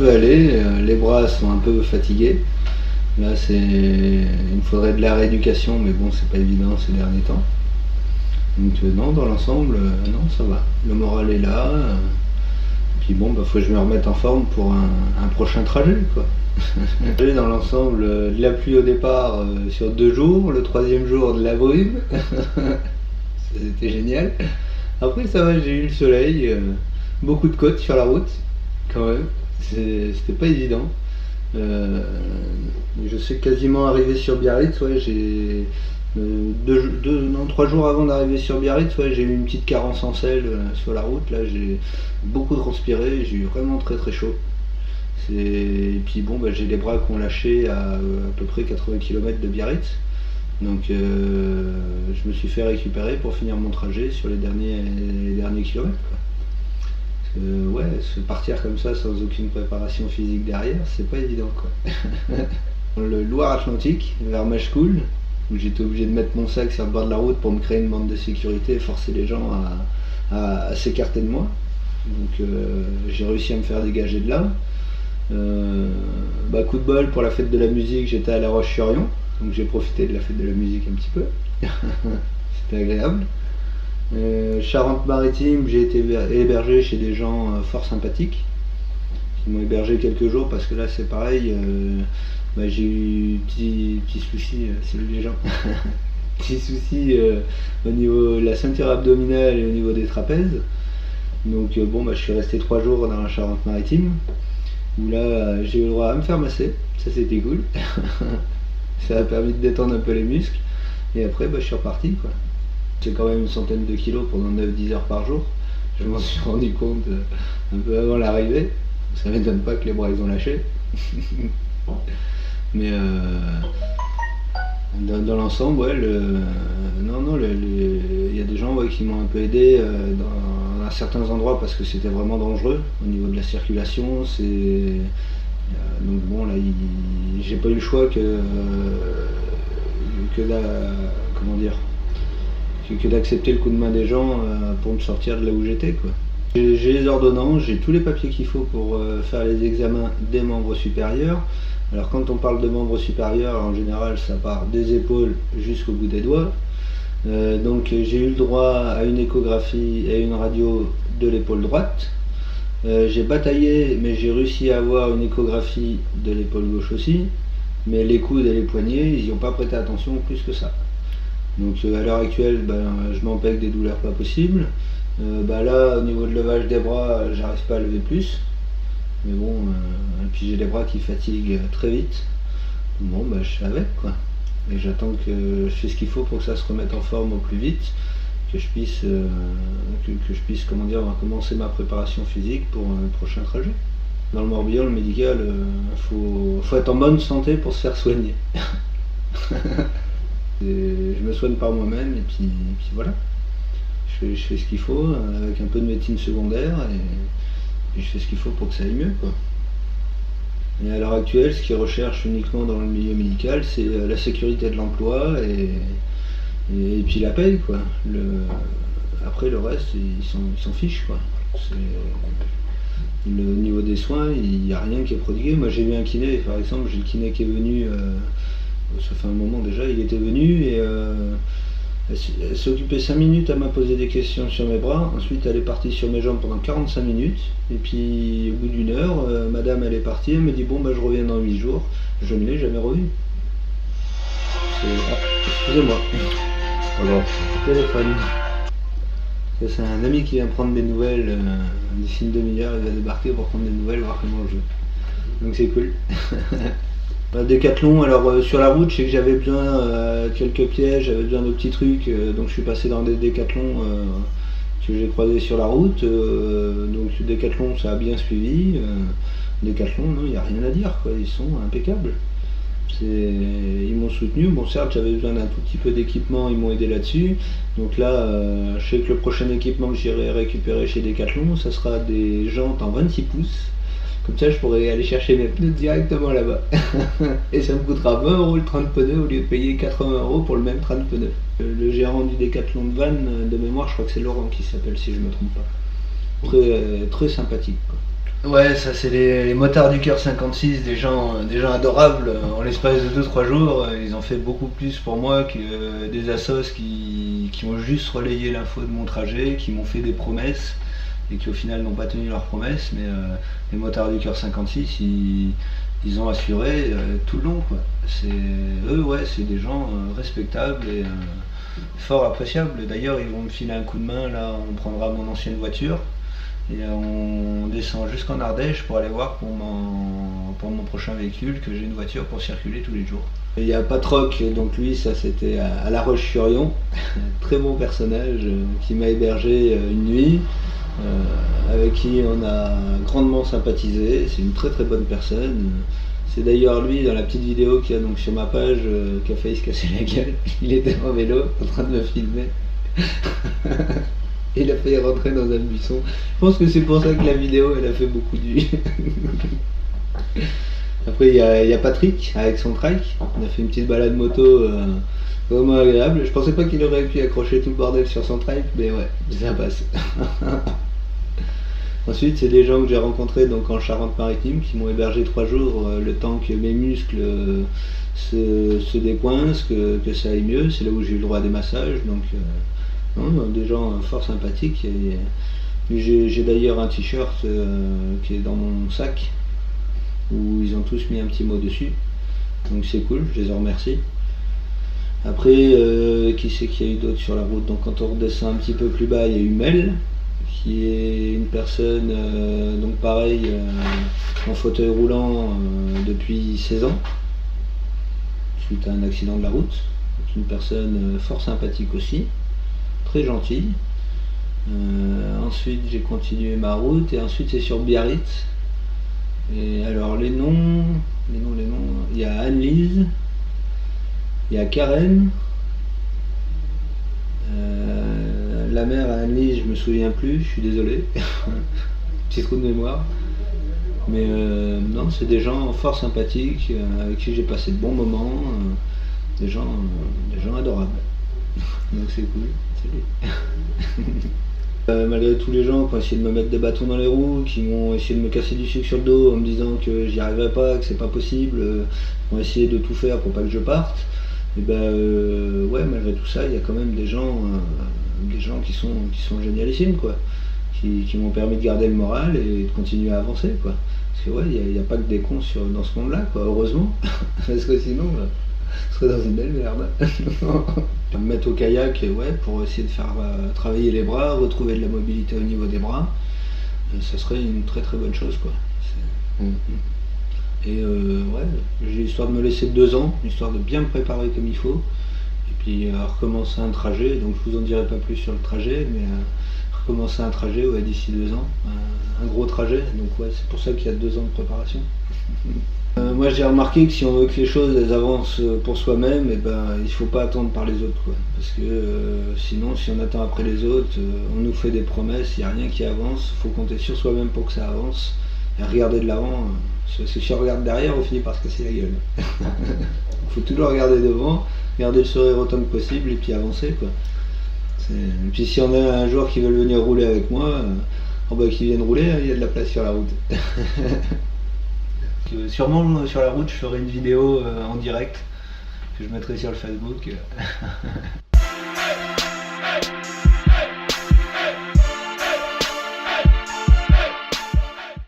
peu aller, les bras sont un peu fatigués. Là, il me faudrait de la rééducation, mais bon, c'est pas évident ces derniers temps. Donc non, dans l'ensemble, non, ça va. Le moral est là. Puis bon, faut que je me remette en forme pour un prochain trajet, quoi. Dans l'ensemble, de la pluie au départ sur 2 jours, le 3e jour de la brume. C'était génial. Après ça va, j'ai eu le soleil, beaucoup de côtes sur la route, quand même. C'était pas évident. Je sais quasiment arrivé sur Biarritz, ouais, j'ai 3 jours avant d'arriver sur Biarritz, ouais, j'ai eu une petite carence en sel sur la route. Là, j'ai beaucoup transpiré, j'ai eu vraiment très très chaud. Et puis bon, j'ai les bras qui ont lâché à peu près 80 km de Biarritz. Donc je me suis fait récupérer pour finir mon trajet sur les derniers kilomètres, quoi. Parce que, ouais, se partir comme ça sans aucune préparation physique derrière, c'est pas évident, quoi. Le Loire-Atlantique, vers Machecoul, où j'étais obligé de mettre mon sac sur le bord de la route pour me créer une bande de sécurité et forcer les gens à s'écarter de moi. Donc j'ai réussi à me faire dégager de là. Coup de bol pour la fête de la musique, j'étais à La Roche-sur-Yon, donc j'ai profité de la fête de la musique un petit peu. C'était agréable. Charente-Maritime, j'ai été hébergé chez des gens fort sympathiques qui m'ont hébergé quelques jours, parce que là c'est pareil, j'ai eu petit souci, salut les gens, petit souci au niveau de la ceinture abdominale et au niveau des trapèzes. Donc je suis resté 3 jours dans la Charente-Maritime, où là j'ai eu le droit à me faire masser, ça c'était cool. Ça a permis de détendre un peu les muscles, et après je suis reparti, quoi. C'est quand même une centaine de kilos pendant 9-10 heures par jour. Je m'en suis rendu compte un peu avant l'arrivée. Ça m'étonne pas que les bras ils ont lâché. Mais dans l'ensemble, ouais, il y a des gens, ouais, qui m'ont un peu aidé dans certains endroits, parce que c'était vraiment dangereux au niveau de la circulation. Donc bon, là, j'ai pas eu le choix que d'accepter le coup de main des gens pour me sortir de là où j'étais, quoi. J'ai les ordonnances, j'ai tous les papiers qu'il faut pour faire les examens des membres supérieurs. Alors quand on parle de membres supérieurs, en général ça part des épaules jusqu'au bout des doigts. Donc j'ai eu le droit à une échographie et une radio de l'épaule droite. J'ai bataillé, mais j'ai réussi à avoir une échographie de l'épaule gauche aussi. Mais les coudes et les poignets, ils n'y ont pas prêté attention plus que ça. Donc à l'heure actuelle, je m'empêche des douleurs pas possibles. Là, au niveau de levage des bras, j'arrive pas à lever plus. Mais bon, et puis j'ai les bras qui fatiguent très vite. Bon, je suis avec, quoi. Et j'attends que je fais ce qu'il faut pour que ça se remette en forme au plus vite, que je puisse, commencer ma préparation physique pour un prochain trajet. Dans le Morbihan, le médical, faut être en bonne santé pour se faire soigner. Je me soigne par moi-même, et puis voilà. Je fais ce qu'il faut, avec un peu de médecine secondaire, et je fais ce qu'il faut pour que ça aille mieux, quoi. Et à l'heure actuelle, ce qu'ils recherchent uniquement dans le milieu médical, c'est la sécurité de l'emploi et puis la paye, quoi. Après le reste, ils s'en fichent, quoi. Le niveau des soins, il n'y a rien qui est prodigué. Moi j'ai vu un kiné, par exemple, j'ai le kiné qui est venu, ça fait un moment déjà, il était venu, et elle s'est occupée 5 minutes à m'a posé des questions sur mes bras. Ensuite elle est partie sur mes jambes pendant 45 minutes, et puis au bout d'une heure, madame elle est partie, elle me dit bon je reviens dans 8 jours. Je ne l'ai jamais revu. Excusez-moi. Alors, téléphone. C'est un ami qui vient prendre des nouvelles, d'ici une demi-heure il va débarquer pour prendre des nouvelles, voir comment je joue. Donc c'est cool. Décathlon, alors sur la route je sais que j'avais besoin quelques pièges, j'avais besoin de petits trucs, donc je suis passé dans des décathlons que j'ai croisés sur la route. Donc Décathlon ça a bien suivi. Décathlon, non, il n'y a rien à dire, quoi. Ils sont impeccables. Ils m'ont soutenu. Bon, certes j'avais besoin d'un tout petit peu d'équipement, ils m'ont aidé là-dessus. Donc là je sais que le prochain équipement que j'irai récupérer chez Décathlon, ça sera des jantes en 26 pouces. Comme ça je pourrais aller chercher mes pneus directement là-bas. Et ça me coûtera 20 € le train de pneus au lieu de payer 80 € pour le même train de pneus. Le gérant du Décathlon de Vannes, de mémoire je crois que c'est Laurent qui s'appelle, si je me trompe pas. Très sympathique, quoi. Ouais, ça c'est les motards du cœur 56, des gens adorables. En l'espace de 2 3 jours, ils ont fait beaucoup plus pour moi que des assos qui ont juste relayé l'info de mon trajet, qui m'ont fait des promesses et qui au final n'ont pas tenu leurs promesses. Mais les motards du cœur 56, ils ont assuré tout le long, quoi. C'est eux, ouais, c'est des gens respectables et fort appréciables. D'ailleurs, ils vont me filer un coup de main. Là, on prendra mon ancienne voiture. Et on descend jusqu'en Ardèche pour aller voir pour mon prochain véhicule que j'ai une voiture pour circuler tous les jours. Il y a Patroc, donc lui ça c'était à La Roche-sur-Yon, très bon personnage qui m'a hébergé une nuit, avec qui on a grandement sympathisé, c'est une très très bonne personne. C'est d'ailleurs lui dans la petite vidéo qu'il y a donc sur ma page qui a failli se casser la gueule, il était en vélo en train de me filmer. Il a failli rentrer dans un buisson. Je pense que c'est pour ça que la vidéo elle a fait beaucoup de vues. Après il y a Patrick avec son trike. On a fait une petite balade moto vraiment agréable. Je pensais pas qu'il aurait pu accrocher tout le bordel sur son trike, mais ouais, ça passe. Ensuite c'est des gens que j'ai rencontrés donc en Charente-Maritime qui m'ont hébergé 3 jours le temps que mes muscles se décoincent, que ça aille mieux. C'est là où j'ai eu le droit à des massages. Donc non, des gens fort sympathiques. J'ai d'ailleurs un t-shirt qui est dans mon sac où ils ont tous mis un petit mot dessus. Donc c'est cool, je les en remercie. Après, qui c'est qu'il y a eu d'autres sur la route? Donc quand on redescend un petit peu plus bas, il y a eu Mel, qui est une personne, donc pareil, en fauteuil roulant depuis 16 ans, suite à un accident de la route. Donc une personne fort sympathique aussi. Très gentil. Ensuite j'ai continué ma route et ensuite c'est sur Biarritz. Et alors les noms, il y a Anne-Lise, il y a Karen, la mère à Anne-Lise je me souviens plus, je suis désolé, petit trou de mémoire. Mais non, c'est des gens fort sympathiques avec qui j'ai passé de bons moments, des gens adorables. Donc c'est cool. Malgré tous les gens qui ont essayé de me mettre des bâtons dans les roues, qui m'ont essayé de me casser du sucre sur le dos en me disant que j'y arriverais pas, que c'est pas possible, qui ont essayé de tout faire pour pas que je parte, et ouais, malgré tout ça, il y a quand même des gens qui sont génialissimes, quoi, qui m'ont permis de garder le moral et de continuer à avancer, quoi. Parce que ouais, il n'y a pas que des cons dans ce monde-là, quoi, heureusement, parce que sinon, je serais dans une belle merde. Me mettre au kayak, ouais, pour essayer de faire travailler les bras, retrouver de la mobilité au niveau des bras, ça serait une très très bonne chose, quoi. Et ouais, j'ai histoire de me laisser 2 ans, histoire de bien me préparer comme il faut, et puis recommencer un trajet. Donc je vous en dirai pas plus sur le trajet, mais recommencer un trajet, ouais, d'ici 2 ans, un gros trajet. Donc ouais, c'est pour ça qu'il y a 2 ans de préparation. Moi j'ai remarqué que si on veut que les choses elles avancent pour soi-même, et il faut pas attendre par les autres, quoi. Parce que sinon si on attend après les autres, on nous fait des promesses, il n'y a rien qui avance, il faut compter sur soi-même pour que ça avance. Et regarder de l'avant, parce que si on regarde derrière, on finit par se casser la gueule. Il faut toujours regarder devant, garder le sourire autant que possible et puis avancer, quoi. Et puis si on a un joueur qui veut venir rouler avec moi, qu'il vienne rouler, il y a de la place sur la route. Sûrement sur la route je ferai une vidéo en direct que je mettrai sur le Facebook.